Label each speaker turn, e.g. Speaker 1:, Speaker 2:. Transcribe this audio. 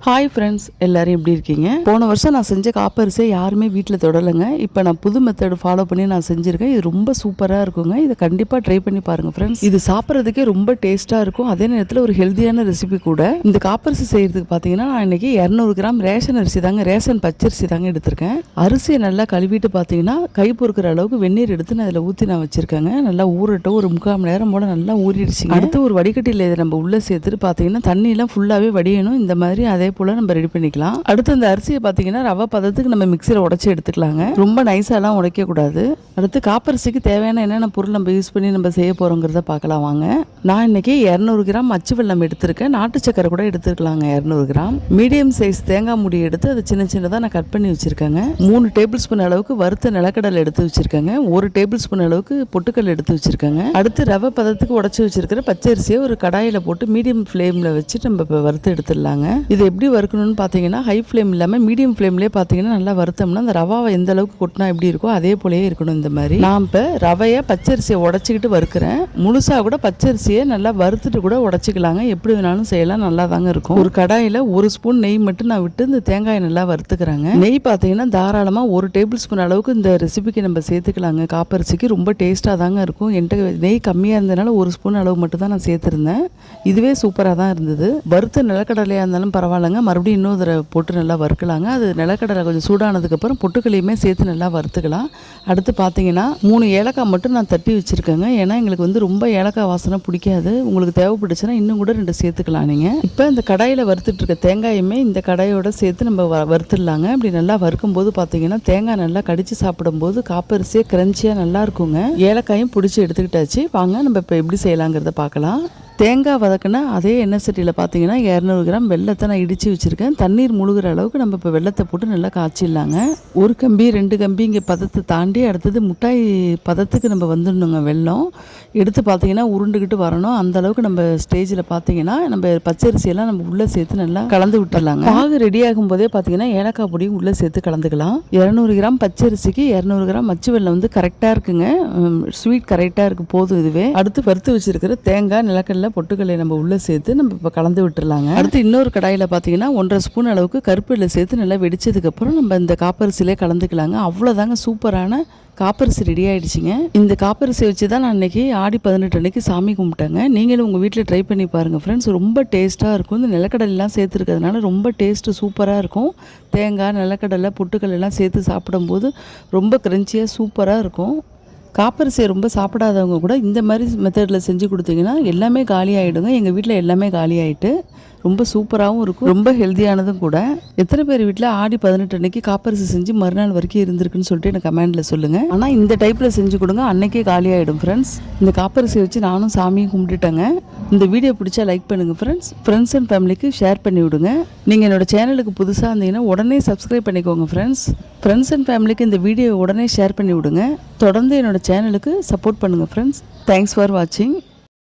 Speaker 1: Hi friends, எல்லாரும் எப்படி இருக்கீங்க? போன வருஷம் நான் செஞ்ச காப்பரிசியை யாருமே வீட்டில் தொடலைங்க. இப்போ நான் புது மெத்தட் ஃபாலோ பண்ணி நான் செஞ்சுருக்கேன். இது ரொம்ப சூப்பராக இருக்குங்க. இதை கண்டிப்பாக ட்ரை பண்ணி பாருங்கள் ஃப்ரெண்ட்ஸ். இது சாப்பிட்றதுக்கே ரொம்ப டேஸ்ட்டாக இருக்கும். அதே நேரத்தில் ஒரு ஹெல்த்தியான ரெசிபி கூட. இந்த காப்பரிசி செய்கிறதுக்கு பார்த்தீங்கன்னா நான் இன்றைக்கி 200 கிராம் ரேஷன் அரிசி தாங்க, ரேஷன் பச்சரிசி தாங்க எடுத்திருக்கேன். அரிசியை நல்லா கழுவிட்டு பார்த்தீங்கன்னா கை பொறுக்கிற அளவுக்கு வெந்நீர் எடுத்து நான் அதில் ஊற்றி நான் வச்சுருக்கேங்க. நல்லா ஊறட்டும். ஒரு 3/4 மணி நேரம் போல் நல்லா ஊறிடுச்சுங்க. அடுத்து ஒரு வடிகட்டியில் இதை நம்ம உள்ளே சேர்த்துட்டு பார்த்தீங்கன்னா தண்ணியெல்லாம் ஃபுல்லாகவே வடியணும். இந்த மாதிரி அதே போல் நம்ம ரெடி பண்ணிக்கலாம். அடுத்து அந்த அரிசியை பார்த்தீங்கன்னா ரவை பதத்துக்கு நம்ம மிக்சியில் உடச்சி எடுத்துக்கலாங்க. ரொம்ப நைஸாலாம் உடைக்கக்கூடாது. அடுத்து காப்பரிசிக்கு தேவையான என்னென்ன பொருள் நம்ம யூஸ் பண்ணி நம்ம செய்ய போகிறோங்கிறத பார்க்கலாம் வாங்க. நான் இன்னைக்கு 200 கிராம் அச்சு வெல்லம் எடுத்திருக்கேன். நாட்டு சக்கரை கூட எடுத்துக்கலாங்க. 200 கிராம் மீடியம் சைஸ் தேங்காய் மூடி எடுத்து அதை சின்ன சின்னதாக நான் கட் பண்ணி வச்சுருக்கேங்க. 3 டேபிள் ஸ்பூன் அளவுக்கு வறுத்த நிலக்கடலை எடுத்து வச்சுருக்கேங்க. 1 டேபிள் ஸ்பூன் அளவுக்கு பொட்டுக்கல் எடுத்து வச்சுருக்கேங்க. அடுத்து ரவை பதத்துக்கு உடச்சி வச்சிருக்கிற பச்சரிசியை ஒரு கடாயில் போட்டு மீடியம் ஃப்ளேமில் வச்சுட்டு நம்ம இப்போ வறுத்து எடுத்துடலாங்க. இது எப்படி வறுக்கணும்னு பார்த்தீங்கன்னா ஹை ஃப்ளேம் இல்லாமல் மீடியம் ஃப்ளேம்லேயே பார்த்தீங்கன்னா நல்லா வறுத்தோம்னா அந்த ரவாவை எந்த அளவுக்கு கொட்டினா எப்படி இருக்கோ அதே போலயே இருக்கணும். இந்த மாதிரி நான் இப்போ ரவையை பச்சரிசியை உடச்சிக்கிட்டு வறுக்கிறேன். முழுசாக கூட பச்சரிசியை நல்லா வறுத்துட்டு கூட உடச்சிக்கலாங்க. எப்படி வேணாலும் செய்யலாம், நல்லா தாங்க இருக்கும். ஒரு கடாயில் 1 ஸ்பூன் நெய் மட்டும் நான் விட்டு இந்த தேங்காயை நல்லா வறுத்துக்கிறாங்க. நெய் பார்த்தீங்கன்னா தாராளமாக 1 டேபிள் ஸ்பூன் அளவுக்கு இந்த ரெசிபிக்கு நம்ம சேர்த்துக்கலாங்க. காப்பரிசிக்கு ரொம்ப டேஸ்ட்டாக தாங்க இருக்கும். என்கிட்ட நெய் கம்மியாக இருந்ததுனால 1 ஸ்பூன் அளவு மட்டும் தான் நான் சேர்த்துருந்தேன். இதுவே சூப்பராக தான் இருந்தது. வறுத்த நிலக்கடலையாக இருந்தாலும் பரவாயில்லைங்க, மறுபடியும் இன்னொரு தடவை போட்டு நல்லா வறுக்கலாங்க. அது நிலக்கடலை கொஞ்சம் சூடானதுக்கப்புறம் பொட்டுக்களையுமே சேர்த்து நல்லா வறுத்துக்கலாம். அடுத்து பார்த்தீங்கன்னா 3 ஏலக்காய் மட்டும் நான் தட்டி வச்சுருக்கேங்க. ஏன்னா எங்களுக்கு வந்து ரொம்ப ஏலக்காய் வாசனை பிடிக்காது. உங்களுக்கு தேவைப்பட்டுச்சுன்னா இன்னும் கூட 2 சேர்த்துக்கலாம் நீங்கள். இப்போ இந்த கடாயில் வறுத்துட்டு இருக்க தேங்காயுமே இந்த கடாயோட சேர்த்து நம்ம வறுத்துடலாங்க. இப்படி நல்லா வறுக்கும்போது பார்த்தீங்கன்னா தேங்காய் நல்லா கடிச்சு சாப்பிடும்போது காப்பரிசியே கிரன்ச்சியாக நல்லா இருக்குங்க. ஏலக்காயும் பிடிச்சி எடுத்துக்கிட்டாச்சு. வாங்க நம்ம இப்போ எப்படி செய்யலாங்கிறத பார்க்கலாம். தேங்காய் வதக்குனா அதே எண்ணெய் சட்டியில் பார்த்தீங்கன்னா 200 கிராம் வெல்லத்தை நான் இடித்து வச்சுருக்கேன். தண்ணீர் முழுகிற அளவுக்கு நம்ம இப்போ வெல்லத்தை போட்டு நல்லா காய்ச்சிடலாங்க. 1 கம்பி 2 கம்பி இங்கே பதத்தை தாண்டி அடுத்தது முட்டாய் பதத்துக்கு நம்ம வந்துடணுங்க. வெல்லம் எடுத்து பார்த்தீங்கன்னா உருண்டுக்கிட்டு வரணும். அந்த அளவுக்கு நம்ம ஸ்டேஜில் பார்த்தீங்கன்னா நம்ம பச்சரிசியெல்லாம் நம்ம உள்ளே சேர்த்து நல்லா கலந்து விட்டுடலாங்க. பாகு ரெடி ஆகும் போதே பார்த்தீங்கன்னா ஏலக்காய் பொடியும் உள்ளே சேர்த்து கலந்துக்கலாம். 200 கிராம் பச்சரிசிக்கு 200 கிராம் அச்சு வெல்லம் வந்து கரெக்டாக இருக்குங்க. ஸ்வீட் கரெக்டாக இருக்குது, போதும் இதுவே. அடுத்து வறுத்து வச்சிருக்கிற தேங்காய் நிலக்கடலை பொட்டுக்கல்லை நம்ம உள்ள சேர்த்து நம்ம இப்போ கலந்து விட்டுறலாங்க. அடுத்து இன்னொரு கடாயில் பார்த்தீங்கன்னா 1.5 ஸ்பூன் அளவுக்கு கருப்பில் சேர்த்து நல்லா வெடிச்சதுக்கப்புறம் நம்ம இந்த காப்பரிசிலே கலந்துக்கலாங்க. அவ்வளோதாங்க, சூப்பரான காப்பரிசி ரெடி ஆகிடுச்சிங்க. இந்த காப்பரிசி வச்சு தான் நான் இன்றைக்கி ஆடி 18 அன்றைக்கி சாமி கும்பிட்டேங்க. நீங்களும் உங்கள் வீட்டில் ட்ரை பண்ணி பாருங்கள் ஃப்ரெண்ட்ஸ். ரொம்ப டேஸ்ட்டாக இருக்கும். இந்த நிலக்கடலாம் சேர்த்துருக்கிறதுனால ரொம்ப டேஸ்ட்டு சூப்பராக இருக்கும். தேங்காய் நிலக்கடலை பொட்டுக்கல் எல்லாம் சேர்த்து சாப்பிடும்போது ரொம்ப கிரன்ச்சியாக சூப்பராக இருக்கும். காப்பரிசியை ரொம்ப சாப்பிடாதவங்க கூட இந்த மாதிரி மெத்தடில் செஞ்சு கொடுத்தீங்கன்னா எல்லாமே காலி ஆகிடுங்க. எங்கள் வீட்டில் எல்லாமே காலி ஆகிட்டு ரொம்ப சூப்பராகவும் இருக்கும், ரொம்ப ஹெல்த்தியானதும் கூட. எத்தனை பேர் வீட்டில் ஆடி 18 அன்னைக்கு காப்பரிசி செஞ்சு மறுநாள் வரைக்கும் இருந்திருக்குன்னு சொல்லிட்டு எனக்கு கமெண்டில் சொல்லுங்கள். ஆனால் இந்த டைப்பில் செஞ்சு கொடுங்க, அன்னைக்கே காலி ஆகிடும் ஃப்ரெண்ட்ஸ். இந்த காப்பரிசியை வச்சு நானும் சாமியும் கும்பிட்டுட்டேங்க. இந்த வீடியோ பிடிச்சா லைக் பண்ணுங்கள் ஃப்ரெண்ட்ஸ். ஃப்ரெண்ட்ஸ் அண்ட் ஃபேமிலிக்கு ஷேர் பண்ணி விடுங்க. நீங்கள் என்னோடய சேனலுக்கு புதுசாக இருந்தீங்கன்னா உடனே சப்ஸ்கிரைப் பண்ணிக்கோங்க ஃப்ரெண்ட்ஸ். ஃப்ரெண்ட்ஸ் அண்ட் ஃபேமிலிக்கு இந்த வீடியோ உடனே ஷேர் பண்ணி விடுங்க. தொடர்ந்து என்னோடய சேனலுக்கு சப்போர்ட் பண்ணுங்கள் ஃப்ரெண்ட்ஸ். தேங்க்ஸ் ஃபார் வாட்சிங்.